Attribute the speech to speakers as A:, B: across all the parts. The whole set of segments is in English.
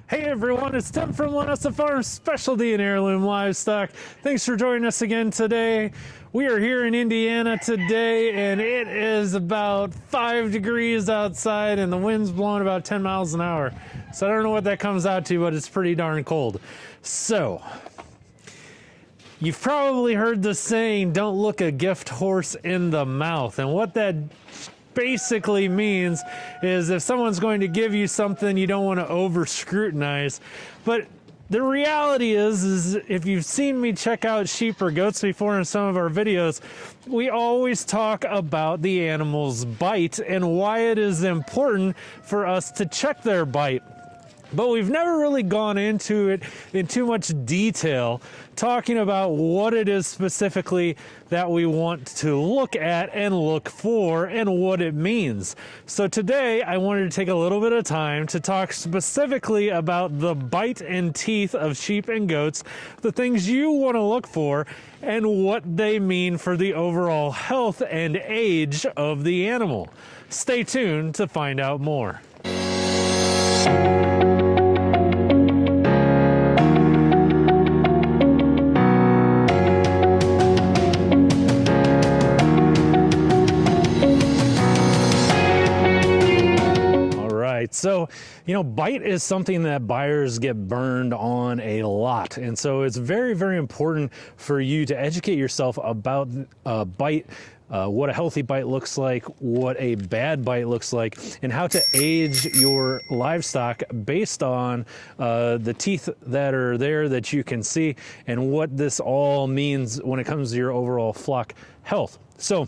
A: Hey everyone, it's Tim from Linessa Farms, specialty in heirloom livestock. Thanks for joining us again today. We are here in Indiana today and it is about 5 degrees outside and the wind's blowing about 10 miles an hour. So I don't know what that comes out to, but it's pretty darn cold. So, you've probably heard the saying, don't look a gift horse in the mouth. And what that basically means is if someone's going to give you something, you don't want to over scrutinize. But the reality is if you've seen me check out sheep or goats before in some of our videos, we always talk about the animal's bite and why it is important for us to check their bite. But we've never really gone into it in too much detail, talking about what it is specifically that we want to look at and look for and what it means. So today I wanted to take a little bit of time to talk specifically about the bite and teeth of sheep and goats, the things you want to look for, and what they mean for the overall health and age of the animal. Stay tuned to find out more. So, bite is something that buyers get burned on a lot. And so it's very, very important for you to educate yourself about bite, what a healthy bite looks like, what a bad bite looks like, and how to age your livestock based on the teeth that are there that you can see and what this all means when it comes to your overall flock health. So,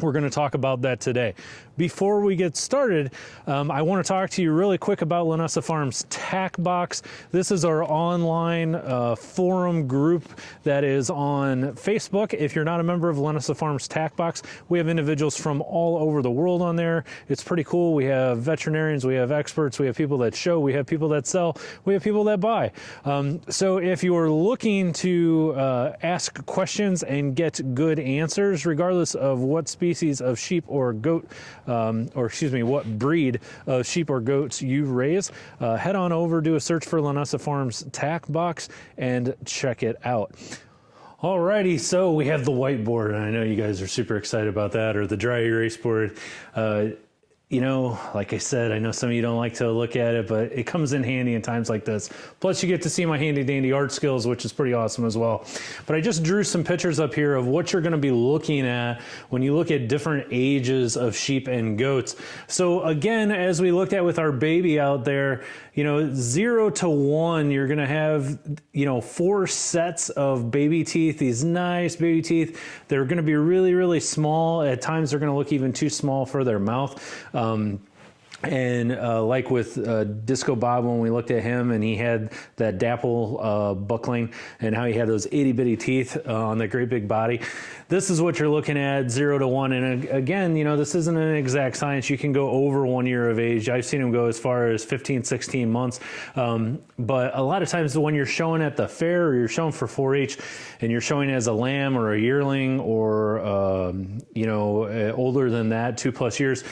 A: we're going to talk about that today. Before we get started, I want to talk to you really quick about Linessa Farms Tack Box. This is our online forum group that is on Facebook. If you're not a member of Linessa Farms Tack Box, we have individuals from all over the world on there. It's pretty cool. We have veterinarians, we have experts, we have people that show, we have people that sell, we have people that buy. So if you're looking to ask questions and get good answers, regardless of what species of sheep or goat, what breed of sheep or goats you raise, head on over, do a search for Linessa Farms Tack Box and check it out. Alrighty, so we have the whiteboard, and I know you guys are super excited about that, or the dry erase board. Like I said, I know some of you don't like to look at it, but it comes in handy in times like this. Plus you get to see my handy dandy art skills, which is pretty awesome as well. But I just drew some pictures up here of what you're going to be looking at when you look at different ages of sheep and goats. So again, as we looked at with our baby out there, 0 to 1, you're going to have, 4 sets of baby teeth, these nice baby teeth. They're going to be really, really small. At times they're going to look even too small for their mouth. Like with Disco Bob, when we looked at him and he had that dapple buckling and how he had those itty bitty teeth on that great big body, this is what you're looking at, 0 to 1. And again, this isn't an exact science. You can go over 1 year of age. I've seen them go as far as 15, 16 months. But a lot of times when you're showing at the fair or you're showing for 4-H and you're showing as a lamb or a yearling or, older than that, 2+ years,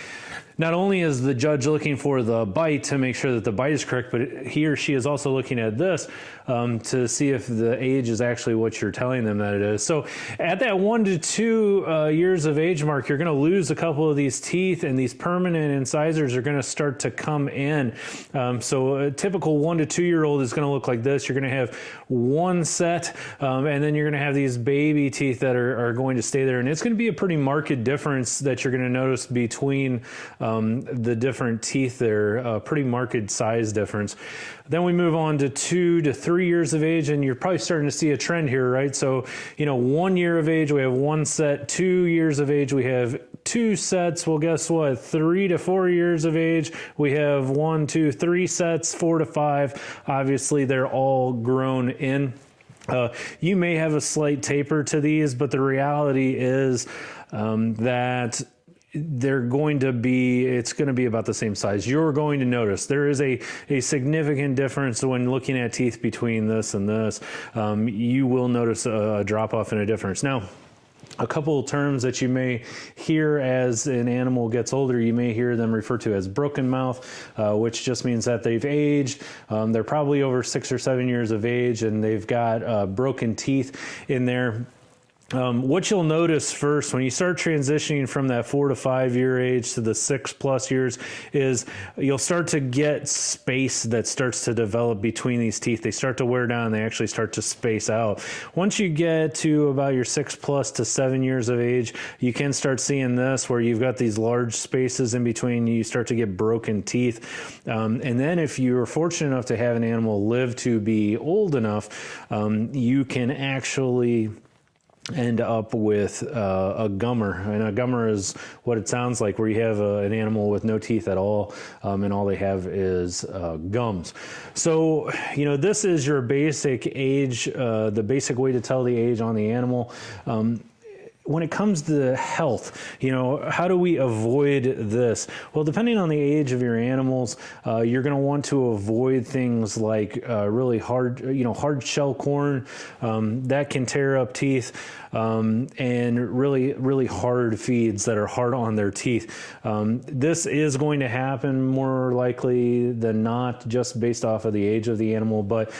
A: not only is the judge looking for the bite to make sure that the bite is correct, but he or she is also looking at this to see if the age is actually what you're telling them that it is. So at that 1 to 2 years of age mark, you're going to lose a couple of these teeth, and these permanent incisors are going to start to come in. So a typical 1 to 2 year old is going to look like this. You're going to have 1 set, and then you're going to have these baby teeth that are going to stay there. And it's going to be a pretty marked difference that you're going to notice between the different teeth there, pretty marked size difference. Then we move on to 2 to 3 years of age, and you're probably starting to see a trend here, right? So, 1 year of age, we have 1 set. 2 years of age, we have 2 sets. Well, guess what? 3 to 4 years of age, we have 1, 2, 3 sets. 4 to 5, obviously they're all grown in. You may have a slight taper to these, but the reality is that it's going to be about the same size. You're going to notice there is a significant difference when looking at teeth between this and this. You will notice a drop off and a difference. Now, A couple of terms that you may hear as an animal gets older, you may hear them referred to as broken mouth, which just means that they've aged. They're probably over 6 or 7 years of age, and they've got broken teeth in there. What you'll notice first when you start transitioning from that 4 to 5 year age to the 6+ years is you'll start to get space that starts to develop between these teeth. They start to wear down, they actually start to space out. Once you get to about your 6+ to 7 years of age, you can start seeing this where you've got these large spaces in between, you start to get broken teeth. And then if you're fortunate enough to have an animal live to be old enough, you can actually end up with a gummer. And a gummer is what it sounds like, where you have an animal with no teeth at all, and all they have is gums. So, you know, this is your basic age, the basic way to tell the age on the animal. When it comes to health, you know, how do we avoid this? Well, depending on the age of your animals, you're going to want to avoid things like really hard, hard shell corn that can tear up teeth, and really hard feeds that are hard on their teeth. This is going to happen more likely than not, just based off of the age of the animal. But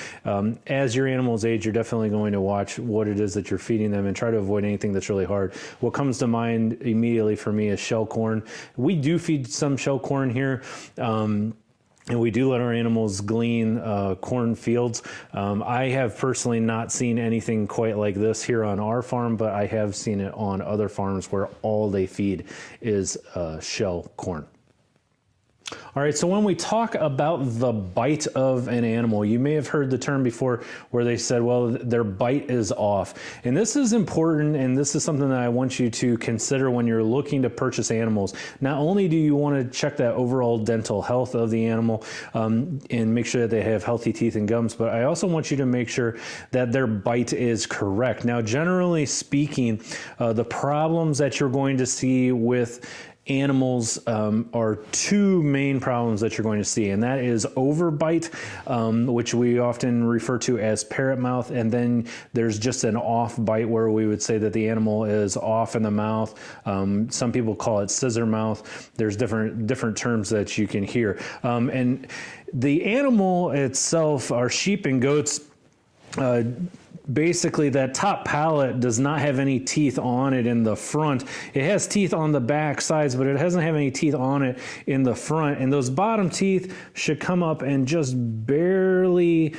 A: as your animals age, you're definitely going to watch what it is that you're feeding them and try to avoid anything that's really hard. What comes to mind immediately for me is shell corn. We do feed some shell corn here. And we do let our animals glean corn fields. I have personally not seen anything quite like this here on our farm, but I have seen it on other farms where all they feed is shell corn. All right, so when we talk about the bite of an animal, you may have heard the term before where they said, well, their bite is off. And this is important, and this is something that I want you to consider when you're looking to purchase animals. Not only do you want to check that overall dental health of the animal and make sure that they have healthy teeth and gums, but I also want you to make sure that their bite is correct. Now, generally speaking, the problems that you're going to see with animals are two main problems that you're going to see, and that is overbite, which we often refer to as parrot mouth, and then there's just an off bite where we would say that the animal is off in the mouth. Some people call it scissor mouth. There's different terms that you can hear. And the animal itself, our sheep and goats, basically that top palate does not have any teeth on it in the front. It has teeth on the back sides, but it doesn't have any teeth on it in the front. And those bottom teeth should come up and just barely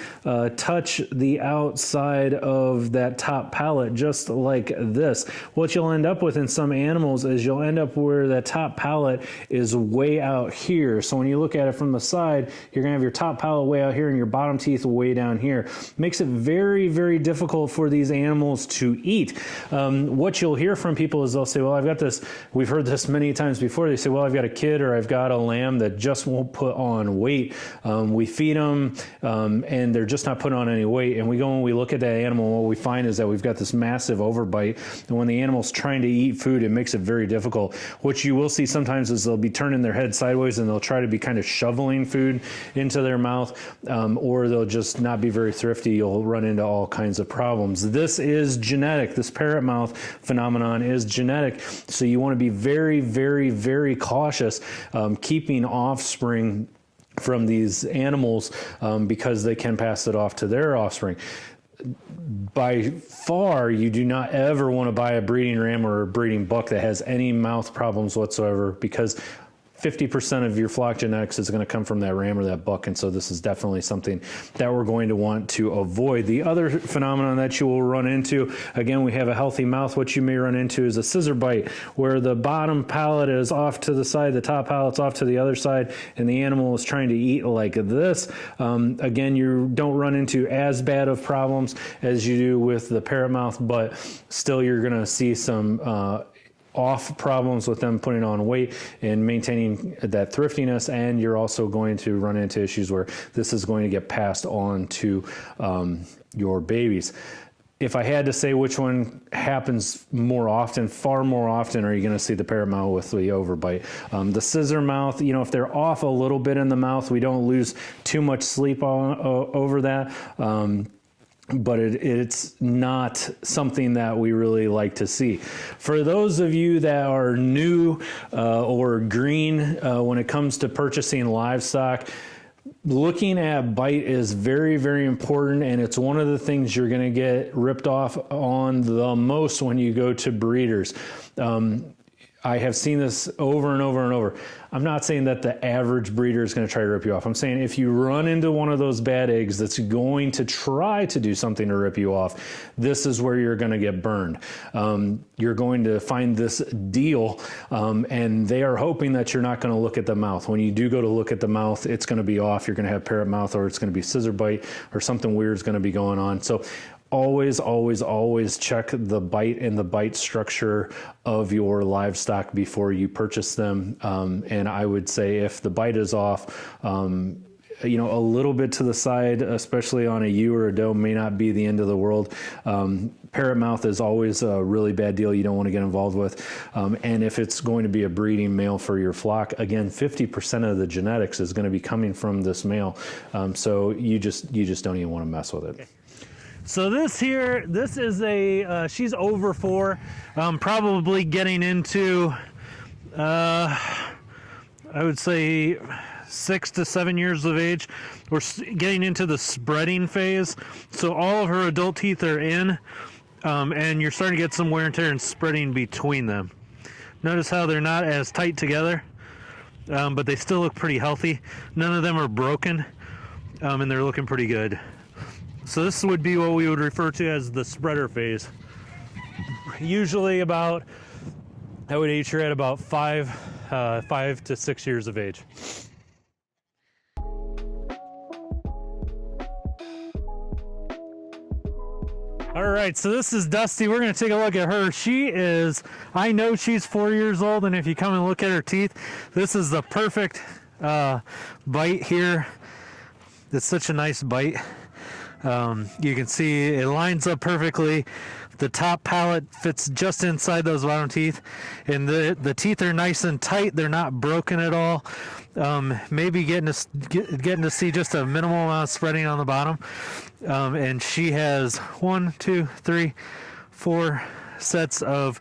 A: touch the outside of that top palate, just like this. What you'll end up with in some animals is you'll end up where that top palate is way out here. So when you look at it from the side, you're gonna have your top palate way out here and your bottom teeth way down here. Makes it very, very difficult for these animals to eat. What you'll hear from people is they'll say, well, I've got this, we've heard this many times before, they say, well, I've got a kid or I've got a lamb that just won't put on weight. We feed them and they're just not putting on any weight. And we go and we look at that animal, and what we find is that we've got this massive overbite. And when the animal's trying to eat food, it makes it very difficult. What you will see sometimes is they'll be turning their head sideways and they'll try to be kind of shoveling food into their mouth, or they'll just not be very thrifty. You'll run into all kinds of problems. This is genetic. This parrot mouth phenomenon is genetic. So you want to be very, very, very cautious keeping offspring from these animals because they can pass it off to their offspring. By far, you do not ever want to buy a breeding ram or a breeding buck that has any mouth problems whatsoever, because 50% of your flock genetics is going to come from that ram or that buck, and so this is definitely something that we're going to want to avoid. The other phenomenon that you will run into, again, we have a healthy mouth. What you may run into is a scissor bite, where the bottom palate is off to the side, the top palate's off to the other side, and the animal is trying to eat like this. Again, you don't run into as bad of problems as you do with the parrot mouth, but still you're going to see some off problems with them putting on weight and maintaining that thriftiness, and you're also going to run into issues where this is going to get passed on to your babies. If I had to say which one happens more often, far more often are you going to see the parrot mouth with the overbite. The scissor mouth, you know, if they're off a little bit in the mouth, we don't lose too much sleep on over that. but it's not something that we really like to see. For those of you that are new or green when it comes to purchasing livestock, looking at bite is very, very important, and it's one of the things you're going to get ripped off on the most when you go to breeders. I have seen this over and over and over. I'm not saying that the average breeder is going to try to rip you off. I'm saying if you run into one of those bad eggs that's going to try to do something to rip you off, this is where you're going to get burned. You're going to find this deal, and they are hoping that you're not going to look at the mouth. When you do go to look at the mouth, it's going to be off. You're going to have parrot mouth, or it's going to be scissor bite, or something weird is going to be going on. So always, always, always check the bite and the bite structure of your livestock before you purchase them. And I would say if the bite is off, you know, a little bit to the side, especially on a ewe or a doe, may not be the end of the world. Parrot mouth is always a really bad deal you don't want to get involved with. And if it's going to be a breeding male for your flock, again, 50% of the genetics is going to be coming from this male. So you just don't even want to mess with it.
B: Okay. So this here, this is a, she's over 4, probably getting into, I would say 6 to 7 years of age. We're getting into the spreading phase. So all of her adult teeth are in, and you're starting to get some wear and tear and spreading between them. Notice how they're not as tight together, but they still look pretty healthy. None of them are broken, and they're looking pretty good. So this would be what we would refer to as the spreader phase. Usually about, I would age her at about 5 to 6 years of age. All right, so this is Dusty. We're gonna take a look at her. She is, I know she's 4 years old, and if you come and look at her teeth, this is the perfect bite here. It's such a nice bite. You can see it lines up perfectly. The top palate fits just inside those bottom teeth, and the teeth are nice and tight. They're not broken at all. Maybe getting to see just a minimal amount of spreading on the bottom. And she has 1, 2, 3, 4 sets of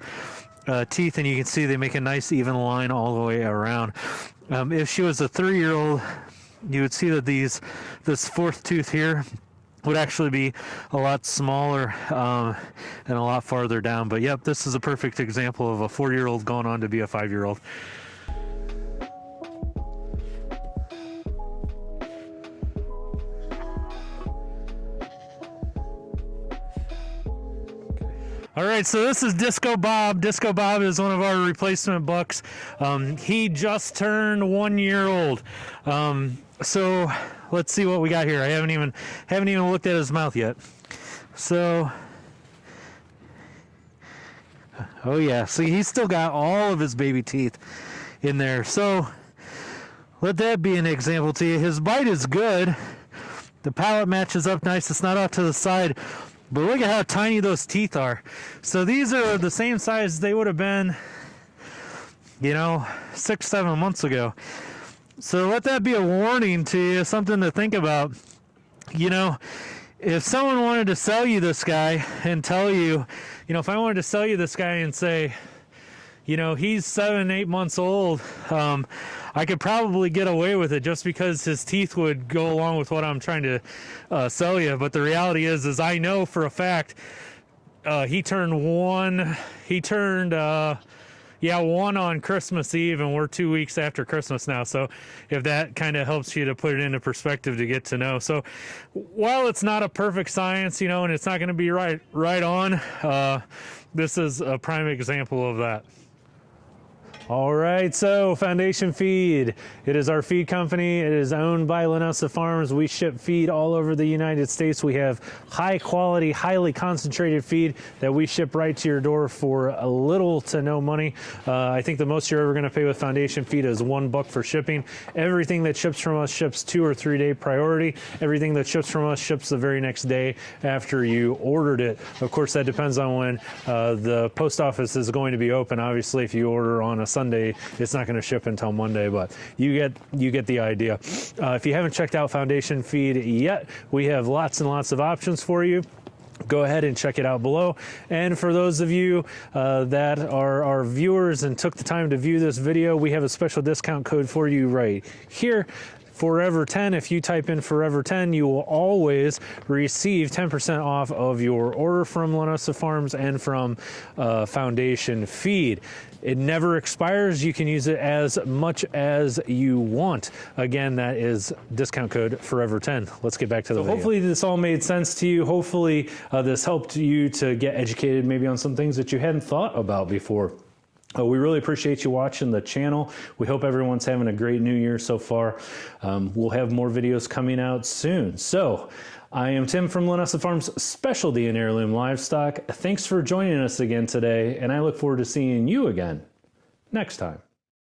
B: teeth, and you can see they make a nice even line all the way around. If she was a 3-year-old, you would see that this 4th tooth here would actually be a lot smaller and a lot farther down. But yep, this is a perfect example of a 4-year-old going on to be a 5-year-old. All right, so this is Disco Bob. Disco Bob is one of our replacement bucks. He just turned 1 year old. So let's see what we got here. I haven't even looked at his mouth yet. So, oh yeah, see, he's still got all of his baby teeth in there. So let that be an example to you. His bite is good. The palate matches up nice. It's not off to the side. But look at how tiny those teeth are. So these are the same size they would have been, you know, 6, 7 months ago. So let that be a warning to you, something to think about. You know, if someone wanted to sell you this guy and tell you, you know, if I wanted to sell you this guy and say, you know, he's 7, 8 months old, I could probably get away with it just because his teeth would go along with what I'm trying to sell you. But the reality is I know for a fact he turned 1. He turned 1 on Christmas Eve, and we're 2 weeks after Christmas now. So if that kind of helps you to put it into perspective to get to know. So while it's not a perfect science, you know, and it's not going to be right on, this is a prime example of that. All right, so Foundation Feed. It is our feed company. It is owned by Linessa Farms. We ship feed all over the United States. We have high quality, highly concentrated feed that we ship right to your door for a little to no money. I think the most you're ever gonna pay with Foundation Feed is $1 for shipping. Everything that ships from us ships 2 or 3 day priority. Everything that ships from us ships the very next day after you ordered it. Of course, that depends on when the post office is going to be open. Obviously, if you order on a Sunday, it's not going to ship until Monday, but you get the idea. If you haven't checked out Foundation Feed yet, we have lots and lots of options for you.
A: go ahead and check it out below. And for those of you that are our viewers and took the time to view this video, we have a special discount code for you right here. Forever 10. If you type in Forever 10, you will always receive 10% off of your order from Linessa Farms and from Foundation Feed. It never expires. You can use it as much as you want. Again, that is discount code Forever 10. Let's get back to the video. Hopefully this all made sense to you. Hopefully this helped you to get educated maybe on some things that you hadn't thought about before. We really appreciate you watching the channel. We hope everyone's having a great new year so far. We'll have more videos coming out soon. So I am Tim from Linessa Farms Specialty in Heirloom Livestock. Thanks for joining us again today, and I look forward to seeing you again next time.